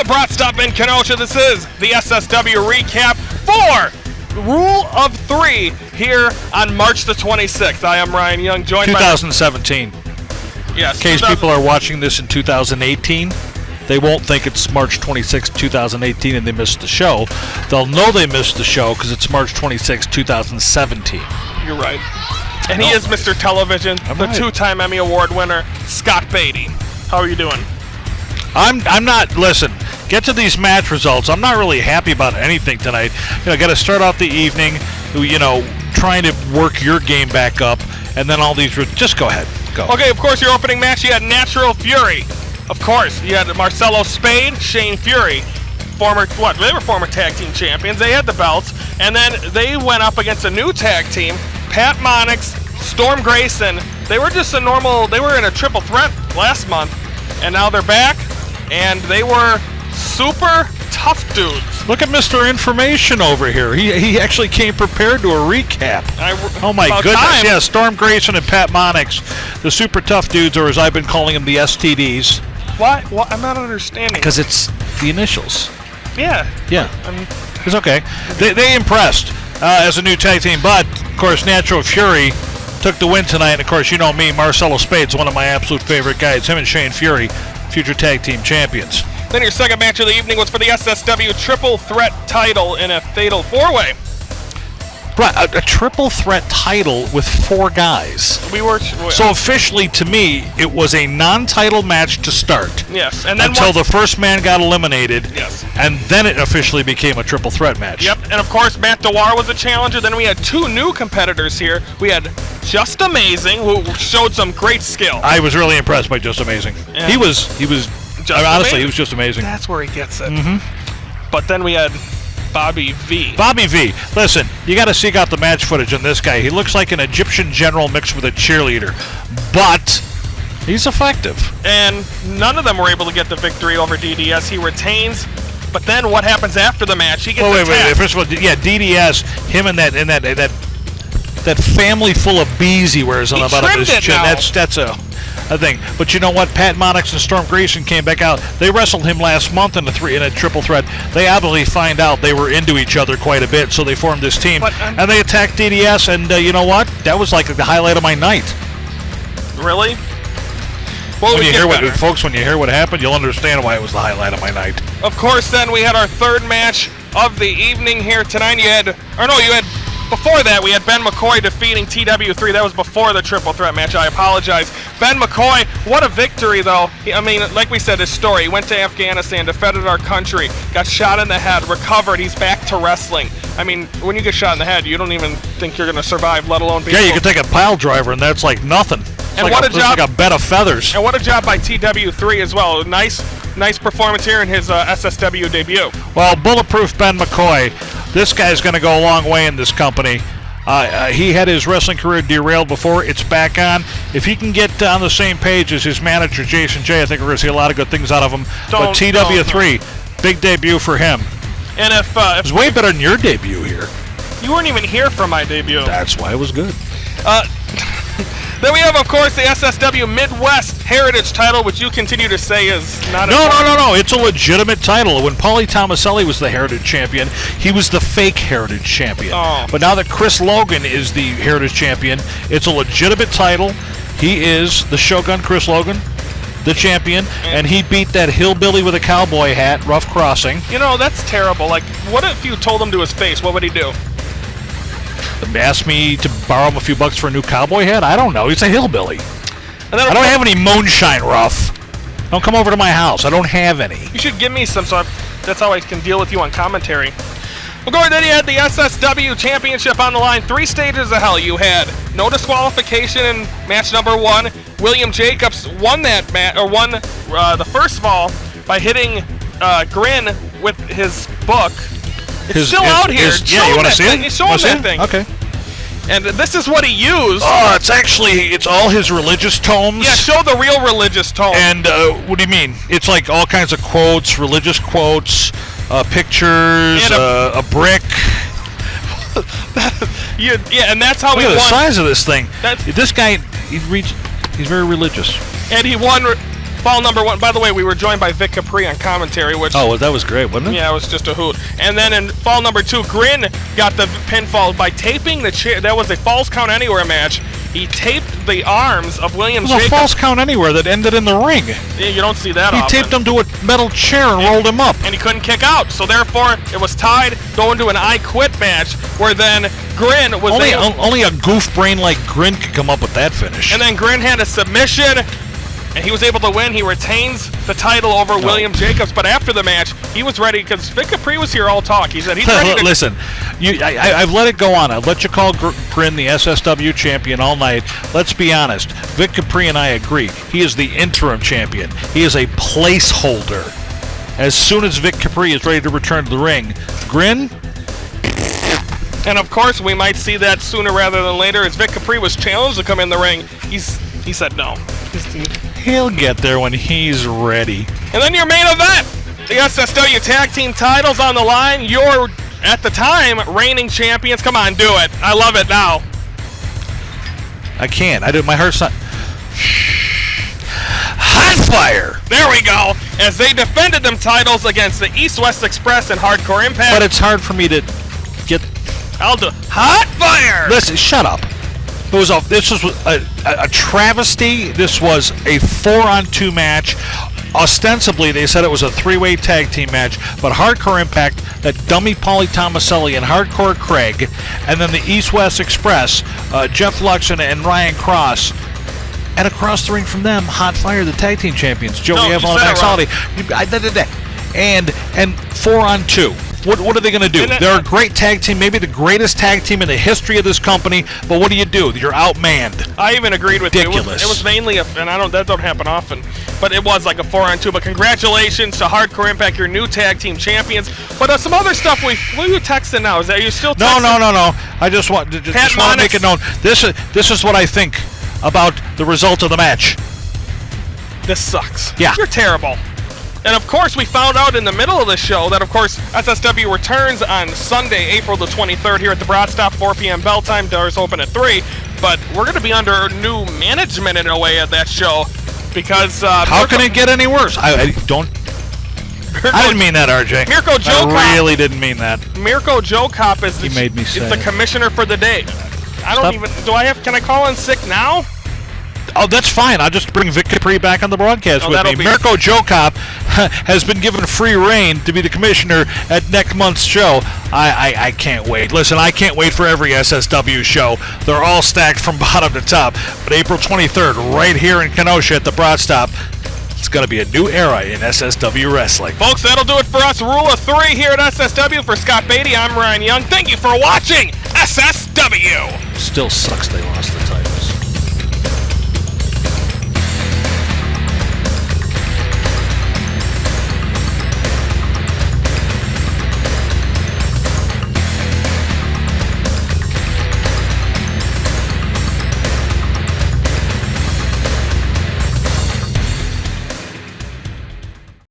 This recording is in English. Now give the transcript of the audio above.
Brat Stop in Kenosha. This is the SSW recap for Rule of 3 here on March the 26th. I am Ryan Young, joined 2017. Yes. In case people are watching this in 2018, they won't think it's March 26, 2018 and they missed the show. They'll know they missed the show because it's March 26, 2017. You're right. And he is Mr. Television, the two-time Emmy Award winner, Scott Beatty. How are you doing? I'm not, listen, get to these match results. I'm not really happy about anything tonight. Got to start out the evening, trying to work your game back up, and then all these, just go ahead. Go. Okay, of course, your opening match, you had Natural Fury. Of course, you had MARCELLO, SPADE, Shane Fury. They were former tag team champions. They had the belts, and then they went up against a new tag team, Pat Monix, Storm Greyson. They were just they were in a triple threat last month, and now they're back, and they were super tough dudes. Look at Mr. Information over here. He actually came prepared to a recap. Oh my goodness. Time. Yeah, Storm Greyson and Pat Monix, the super tough dudes, or as I've been calling them, the STDs. Why? Well, I'm not understanding. Because it's the initials. Yeah. Yeah. It's okay. They impressed as a new tag team, but, of course, Natural Fury took the win tonight. And, of course, you know me, MARCELLO SPADE's one of my absolute favorite guys. Him and Shane Fury, future tag team champions. Then your second match of the evening was for the SSW Triple Threat title in a fatal four-way. A triple threat title with 4 guys. So officially, to me, it was a non-title match to start. Yes, and then until the first man got eliminated. Yes, and then it officially became a triple threat match. Yep, and of course, Dewar was a challenger. Then we had 2 new competitors here. We had Justa Mazin, who showed some great skill. I was really impressed by Justa Mazin. Yeah. He was honestly, he was just amazing. That's where he gets it. But then we had Bobby V. Listen, you got to seek out the match footage on this guy. He looks like an Egyptian general mixed with a cheerleader, but he's effective. And none of them were able to get the victory over DDS. He retains, but then what happens after the match? He gets attacked. Wait. First of all, yeah, DDS, him and that family full of bees he wears on the bottom of his chin. That's a thing. But you know what? Pat Monix and Storm Greyson came back out. They wrestled him last month in a triple threat. They obviously find out they were into each other quite a bit, so they formed this team. And they attacked DDS, and you know what? That was like the highlight of my night. Really? Well, when you hear what happened, you'll understand why it was the highlight of my night. Of course, then we had our third match of the evening here tonight. Before that, we had Ben McCOY defeating TW3. That was before the triple threat match. I apologize. Ben McCOy, what a victory, though. Like we said, his story. He went to Afghanistan, defended our country, got shot in the head, recovered. He's back to wrestling. When you get shot in the head, you don't even think you're going to survive, let alone be you can take a pile driver, and that's like nothing. It's like a bed of feathers. And what a job by TW3 as well. Nice performance here in his SSW debut. Well, Bulletproof Ben McCOy, this guy's going to go a long way in this company. He had his wrestling career derailed before. It's back on. If he can get on the same page as his manager, Jason J., I think we're going to see a lot of good things out of him. But TW3, big debut for him. And it was way better than your debut here. You weren't even here for my debut. That's why it was good. Then we have, of course, the SSW Midwest Heritage title, which you continue to say is not No. It's a legitimate title. When PAULY THOMASELLI was the Heritage Champion, he was the fake Heritage Champion. Oh. But now that Chris Logan is the Heritage Champion, it's a legitimate title. He is the Shogun, Chris Logan, the champion, and he beat that hillbilly with a cowboy hat, Ruff Crossing. That's terrible. What if you told him to his face? What would he do? Ask me to borrow him a few bucks for a new cowboy hat? I don't know. He's a hillbilly. I don't have any moonshine, Ruff. Don't come over to my house. I don't have any. You should give me some, so that's how I can deal with you on commentary. Well, Gordon, then you had the SSW Championship on the line. 3 stages of hell. You had no disqualification in match number 1. William Jacobs won that match, or won the first fall by hitting GRIN with his book. It's still out here. You want to see it? He's showing that thing. Okay. And this is what he used. Oh, it's all his religious tomes. Yeah, show the real religious tome. And what do you mean? It's like all kinds of quotes, religious quotes, pictures, a brick. And that's how he won. Look at the size of this thing. This guy, he's very religious. And he won Fall number 1. By the way, we were joined by Vic Capri on commentary, which... Oh, that was great, wasn't it? Yeah, it was just a hoot. And then in fall number 2, GRIN got the pinfall by taping the chair. That was a Falls Count Anywhere match. He taped the arms of William Jacobs. It was a Falls Count Anywhere that ended in the ring. Yeah, you don't see that often. He taped him to a metal chair and rolled him up. And he couldn't kick out. So therefore, it was tied, going to an I Quit match, where then GRIN was... Only a goof brain like GRIN could come up with that finish. And then GRIN had a submission, and he was able to win. He retains the title over William Jacobs. But after the match, he was ready, because Vic Capri was here all talk. He said he's ready to... Listen, I've let it go on. I've let you call GRIN the SSW champion all night. Let's be honest. Vic Capri and I agree. He is the interim champion. He is a placeholder. As soon as Vic Capri is ready to return to the ring, GRIN... And of course, we might see that sooner rather than later, as Vic Capri was challenged to come in the ring. He said no. He'll get there when he's ready. And then your main event, the SSW Tag Team titles on the line. You're, at the time, reigning champions. Come on, do it. I love it now. I can't. My heart's not... Hot fire! There we go. As they defended them titles against the East-West Express and Hardcore Impact. But it's hard for me to get... I'll do Hot fire! Listen, shut up. This was a travesty. This was a 4-on-2 match. Ostensibly, they said it was a 3-way tag team match, but Hardcore Impact, that dummy Pauly Thomaselli and Hardcore Craig, and then the East-West Express, Jeff Luxon and Ryan Kross, and across the ring from them, Hot Fire, the tag team champions, Joey Avalon and Max Holiday. And 4-on-2. What are they going to do? They're a great tag team, maybe the greatest tag team in the history of this company, but what do? You're outmanned. I even agreed with Ridiculous. you. It was mainly, that don't happen often, but it was like a 4-on-2. But congratulations to Hardcore Impact, your new tag team champions. But some other stuff, what are you texting now? Are you still texting? No. I just want to make it known. This is what I think about the result of the match. This sucks. Yeah. You're terrible. And of course, we found out in the middle of the show that, of course, SSW returns on Sunday, April the 23rd here at the Brat Stop, 4 p.m. bell time. Doors open at 3. But we're going to be under new management in a way at that show, because... How can it get any worse? I didn't mean that, RJ. Mirko Joe I really didn't mean that. Mirko Joe Cop is He made me say is the it. commissioner for the day. Can I call in sick now? Oh, that's fine. I'll just bring Vic Capri back on the broadcast with me. Mirko Joe Cop has been given free reign to be the commissioner at next month's show. I can't wait. Listen, I can't wait for every SSW show. They're all stacked from bottom to top. But April 23rd, right here in Kenosha at the Brat Stop, it's going to be a new era in SSW wrestling. Folks, that'll do it for us. Rule of 3 here at SSW. For Scott Beatty, I'm Ryan Young. Thank you for watching SSW. Still sucks they lost the title.